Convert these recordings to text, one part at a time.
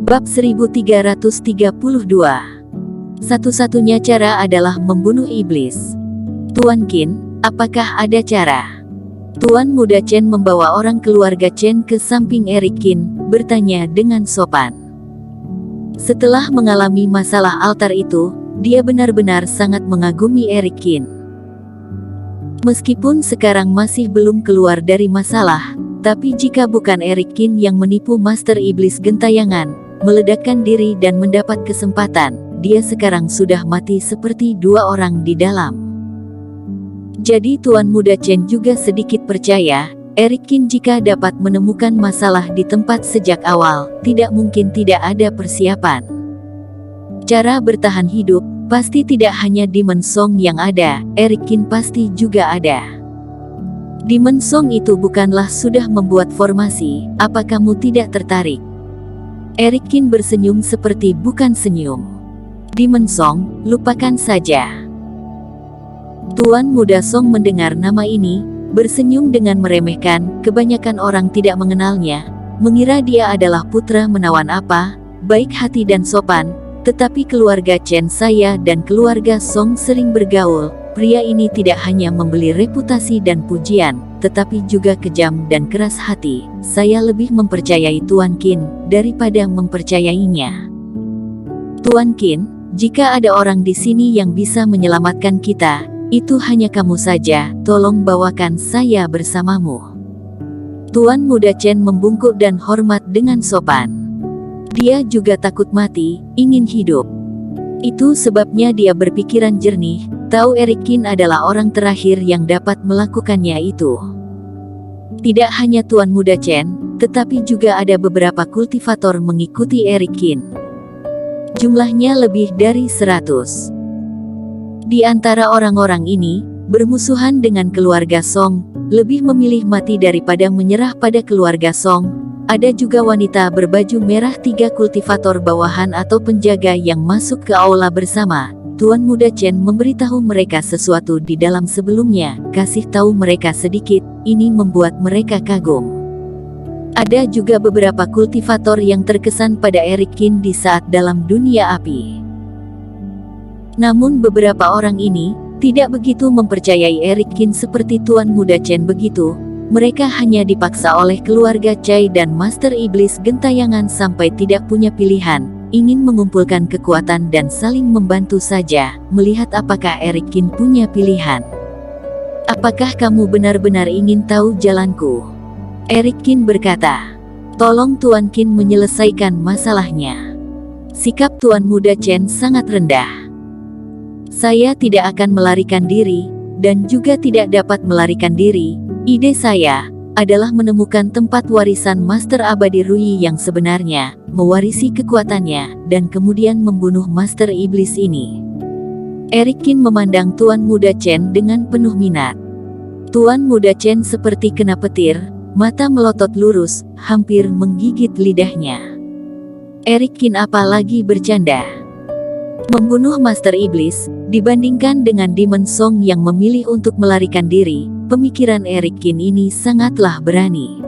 Bab 1332. Satu-satunya cara adalah membunuh iblis. Tuan Qin, apakah ada cara? Tuan Muda Chen membawa orang keluarga Chen ke samping Eric Qin, bertanya dengan sopan. Setelah mengalami masalah altar itu, dia benar-benar sangat mengagumi Eric Qin. Meskipun sekarang masih belum keluar dari masalah, tapi jika bukan Eric Qin yang menipu Master Iblis Gentayangan, meledakkan diri dan mendapat kesempatan, dia sekarang sudah mati seperti dua orang di dalam. Jadi Tuan Muda Chen juga sedikit percaya, Eric Qin jika dapat menemukan masalah di tempat sejak awal, tidak mungkin tidak ada persiapan. Cara bertahan hidup, pasti tidak hanya Demon Song yang ada, Eric Qin pasti juga ada. Demon Song itu bukanlah sudah membuat formasi, apa kamu tidak tertarik? Eric Qin bersenyum seperti bukan senyum. Demon Song, lupakan saja. Tuan Muda Song mendengar nama ini, bersenyum dengan meremehkan, kebanyakan orang tidak mengenalnya, mengira dia adalah putra menawan apa, baik hati dan sopan, tetapi keluarga Chen saya dan keluarga Song sering bergaul, pria ini tidak hanya membeli reputasi dan pujian, tetapi juga kejam dan keras hati. Saya lebih mempercayai Tuan Qin daripada mempercayainya. Tuan Qin, jika ada orang di sini yang bisa menyelamatkan kita, itu hanya kamu saja, tolong bawakan saya bersamamu. Tuan Muda Chen membungkuk dan hormat dengan sopan. Dia juga takut mati, ingin hidup. Itu sebabnya dia berpikiran jernih, tahu Eric Qin adalah orang terakhir yang dapat melakukannya itu. Tidak hanya Tuan Muda Chen, tetapi juga ada beberapa kultivator mengikuti Eric Qin. Jumlahnya lebih dari 100. Di antara orang-orang ini, bermusuhan dengan keluarga Song, lebih memilih mati daripada menyerah pada keluarga Song. Ada juga wanita berbaju merah 3 kultivator bawahan atau penjaga yang masuk ke aula bersama. Tuan Muda Chen memberitahu mereka sesuatu di dalam sebelumnya, kasih tahu mereka sedikit, ini membuat mereka kagum. Ada juga beberapa kultivator yang terkesan pada Eric Qin di saat dalam dunia api. Namun beberapa orang ini, tidak begitu mempercayai Eric Qin seperti Tuan Muda Chen begitu. Mereka hanya dipaksa oleh keluarga Chai dan Master Iblis Gentayangan sampai tidak punya pilihan, ingin mengumpulkan kekuatan dan saling membantu saja, melihat apakah Eric Qin punya pilihan. Apakah kamu benar-benar ingin tahu jalanku? Eric Qin berkata. Tolong Tuan Qin menyelesaikan masalahnya. Sikap Tuan Muda Chen sangat rendah. Saya tidak akan melarikan diri, dan juga tidak dapat melarikan diri. Ide saya adalah menemukan tempat warisan Master Abadi Rui yang sebenarnya, mewarisi kekuatannya, dan kemudian membunuh Master Iblis ini. Eric Qin memandang Tuan Muda Chen dengan penuh minat. Tuan Muda Chen seperti kena petir, mata melotot lurus, hampir menggigit lidahnya. Eric Qin apalagi bercanda. Membunuh Master Iblis, dibandingkan dengan Demon Song yang memilih untuk melarikan diri, pemikiran Eric Qin ini sangatlah berani.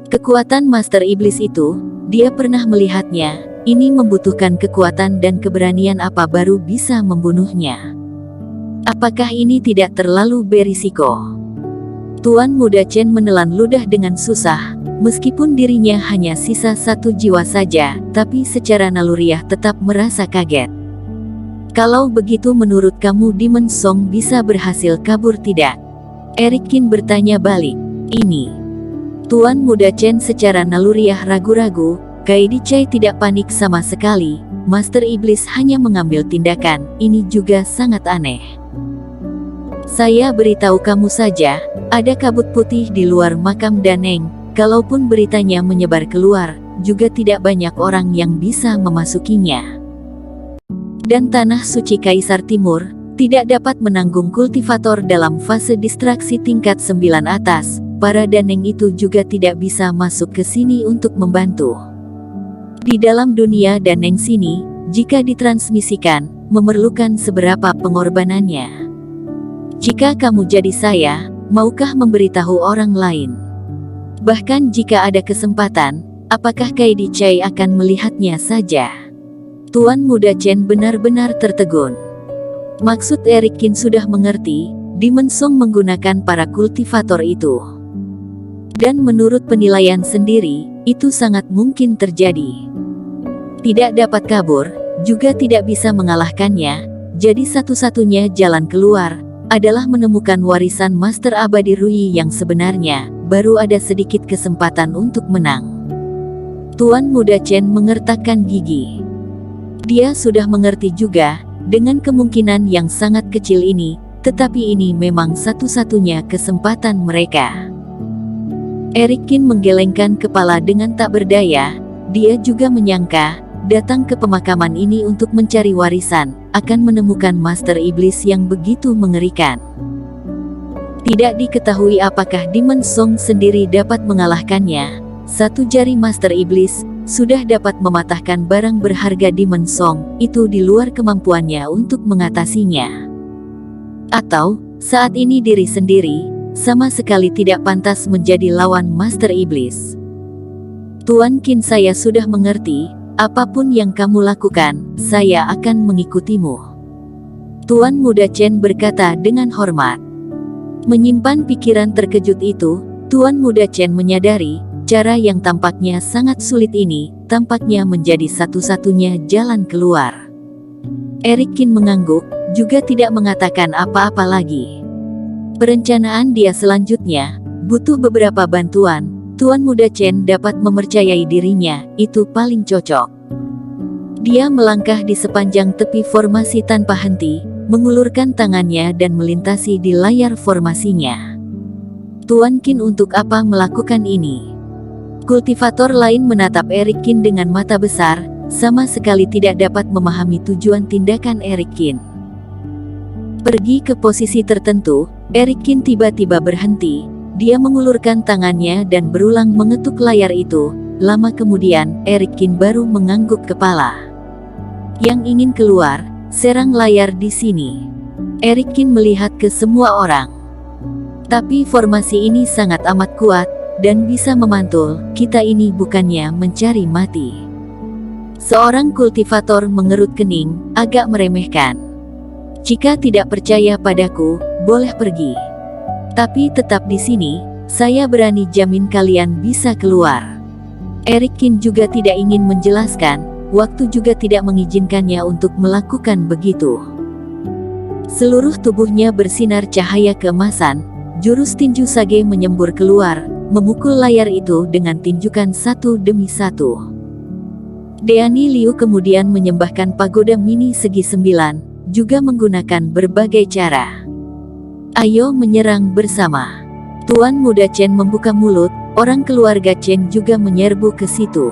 Kekuatan Master Iblis itu, dia pernah melihatnya, ini membutuhkan kekuatan dan keberanian apa baru bisa membunuhnya. Apakah ini tidak terlalu berisiko? Tuan Muda Chen menelan ludah dengan susah, meskipun dirinya hanya sisa 1 jiwa saja, tapi secara naluriah tetap merasa kaget. Kalau begitu menurut kamu Demon Song bisa berhasil kabur tidak? Eric Qin bertanya balik. Ini. Tuan Muda Chen secara naluriah ragu-ragu, Kaidi Chai tidak panik sama sekali, Master Iblis hanya mengambil tindakan, ini juga sangat aneh. Saya beritahu kamu saja, ada kabut putih di luar makam Daneng, kalaupun beritanya menyebar keluar, juga tidak banyak orang yang bisa memasukinya. Dan Tanah Suci Kaisar Timur, tidak dapat menanggung kultivator dalam fase distraksi tingkat 9 atas, para Daneng itu juga tidak bisa masuk ke sini untuk membantu. Di dalam dunia Daneng sini, jika ditransmisikan, memerlukan seberapa pengorbanannya. Jika kamu jadi saya, maukah memberitahu orang lain? Bahkan jika ada kesempatan, Apakah Kaidi Chai akan melihatnya saja? Tuan Muda Chen benar-benar tertegun. Maksud Eric Qin sudah mengerti, Demon Song menggunakan para kultivator itu. Dan menurut penilaian sendiri, itu sangat mungkin terjadi. Tidak dapat kabur, juga tidak bisa mengalahkannya, jadi satu-satunya jalan keluar adalah menemukan warisan Master Abadi Rui yang sebenarnya, baru ada sedikit kesempatan untuk menang. Tuan Muda Chen mengertakkan gigi. Dia sudah mengerti juga, dengan kemungkinan yang sangat kecil ini, tetapi ini memang satu-satunya kesempatan mereka. Eric Qin menggelengkan kepala dengan tak berdaya, dia juga menyangka, datang ke pemakaman ini untuk mencari warisan, akan menemukan Master Iblis yang begitu mengerikan. Tidak diketahui apakah Demon Song sendiri dapat mengalahkannya. Satu jari Master Iblis sudah dapat mematahkan barang berharga Demon Song, itu di luar kemampuannya untuk mengatasinya. Atau, saat ini diri sendiri, sama sekali tidak pantas menjadi lawan Master Iblis. Tuan Qin, saya sudah mengerti, apapun yang kamu lakukan, saya akan mengikutimu. Tuan Muda Chen berkata dengan hormat. Menyimpan pikiran terkejut itu, Tuan Muda Chen menyadari, cara yang tampaknya sangat sulit ini, tampaknya menjadi satu-satunya jalan keluar. Eric Qin mengangguk, juga tidak mengatakan apa-apa lagi. Perencanaan dia selanjutnya, butuh beberapa bantuan, Tuan Muda Chen dapat mempercayai dirinya, itu paling cocok. Dia melangkah di sepanjang tepi formasi tanpa henti, mengulurkan tangannya dan melintasi di layar formasinya. Tuan Qin, untuk apa melakukan ini? Kultivator lain menatap Eric Qin dengan mata besar, sama sekali tidak dapat memahami tujuan tindakan Eric Qin. Pergi ke posisi tertentu, Eric Qin tiba-tiba berhenti, dia mengulurkan tangannya dan berulang mengetuk layar itu, lama kemudian, Eric Qin baru mengangguk kepala. Yang ingin keluar, serang layar di sini. Eric Qin melihat ke semua orang. Tapi formasi ini sangat amat kuat, dan bisa memantul, kita ini bukannya mencari mati. Seorang kultivator mengerut kening, agak meremehkan. Jika tidak percaya padaku, boleh pergi. Tapi tetap di sini, saya berani jamin kalian bisa keluar. Eric Qin juga tidak ingin menjelaskan, waktu juga tidak mengizinkannya untuk melakukan begitu. Seluruh tubuhnya bersinar cahaya keemasan, jurus tinju sage menyembur keluar, memukul layar itu dengan tinjukan satu demi satu. Deani Liu kemudian menyembahkan pagoda mini segi 9, juga menggunakan berbagai cara. Ayo menyerang bersama. Tuan Muda Chen membuka mulut, orang keluarga Chen juga menyerbu ke situ.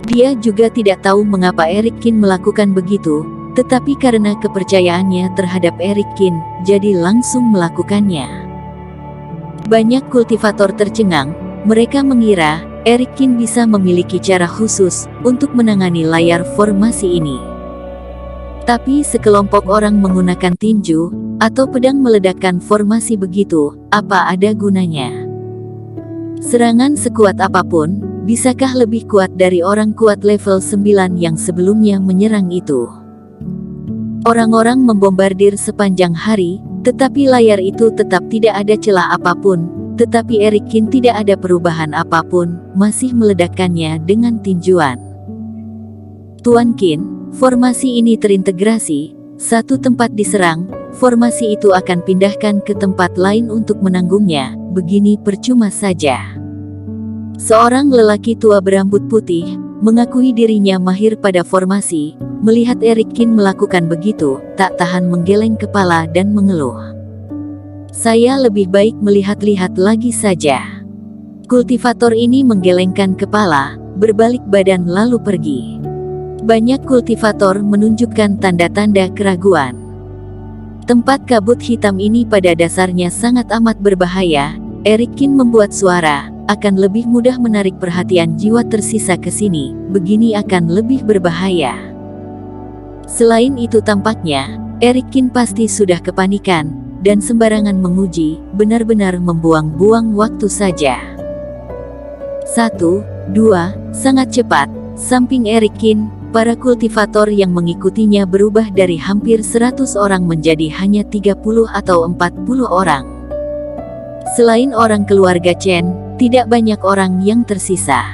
Dia juga tidak tahu mengapa Eric Qin melakukan begitu, tetapi karena kepercayaannya terhadap Eric Qin, jadi langsung melakukannya. Banyak kultivator tercengang, mereka mengira Eric Qin bisa memiliki cara khusus untuk menangani layar formasi ini. Tapi sekelompok orang menggunakan tinju atau pedang meledakkan formasi begitu, apa ada gunanya? Serangan sekuat apapun, bisakah lebih kuat dari orang kuat level 9 yang sebelumnya menyerang itu? Orang-orang membombardir sepanjang hari, tetapi layar itu tetap tidak ada celah apapun, tetapi Eric Qin tidak ada perubahan apapun, masih meledakkannya dengan tinjuan. Tuan Qin, formasi ini terintegrasi, satu tempat diserang, formasi itu akan pindahkan ke tempat lain untuk menanggungnya, begini percuma saja. Seorang lelaki tua berambut putih, mengakui dirinya mahir pada formasi, melihat Eric Qin melakukan begitu, tak tahan menggeleng kepala dan mengeluh. Saya lebih baik melihat-lihat lagi saja. Kultivator ini menggelengkan kepala, berbalik badan lalu pergi. Banyak kultivator menunjukkan tanda-tanda keraguan. Tempat kabut hitam ini pada dasarnya sangat amat berbahaya. Eric Qin membuat suara, akan lebih mudah menarik perhatian jiwa tersisa ke sini, begini akan lebih berbahaya. Selain itu tampaknya, Eric Qin pasti sudah kepanikan, dan sembarangan menguji, benar-benar membuang-buang waktu saja. 1, 2. Sangat cepat. Samping Eric Kin, para kultivator yang mengikutinya berubah dari hampir 100 orang menjadi hanya 30 atau 40 orang. Selain orang keluarga Chen, tidak banyak orang yang tersisa.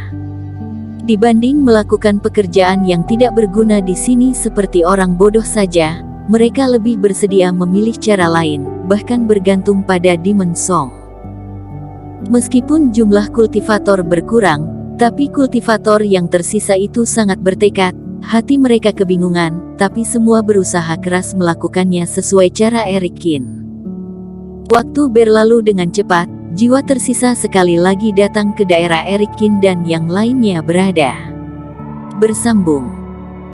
Dibanding melakukan pekerjaan yang tidak berguna di sini seperti orang bodoh saja, mereka lebih bersedia memilih cara lain, bahkan bergantung pada Demon Song. Meskipun jumlah kultivator berkurang, tapi kultivator yang tersisa itu sangat bertekad. Hati mereka kebingungan, tapi semua berusaha keras melakukannya sesuai cara Eric Kin. Waktu berlalu dengan cepat, jiwa tersisa sekali lagi datang ke daerah Eric Kin dan yang lainnya berada. Bersambung.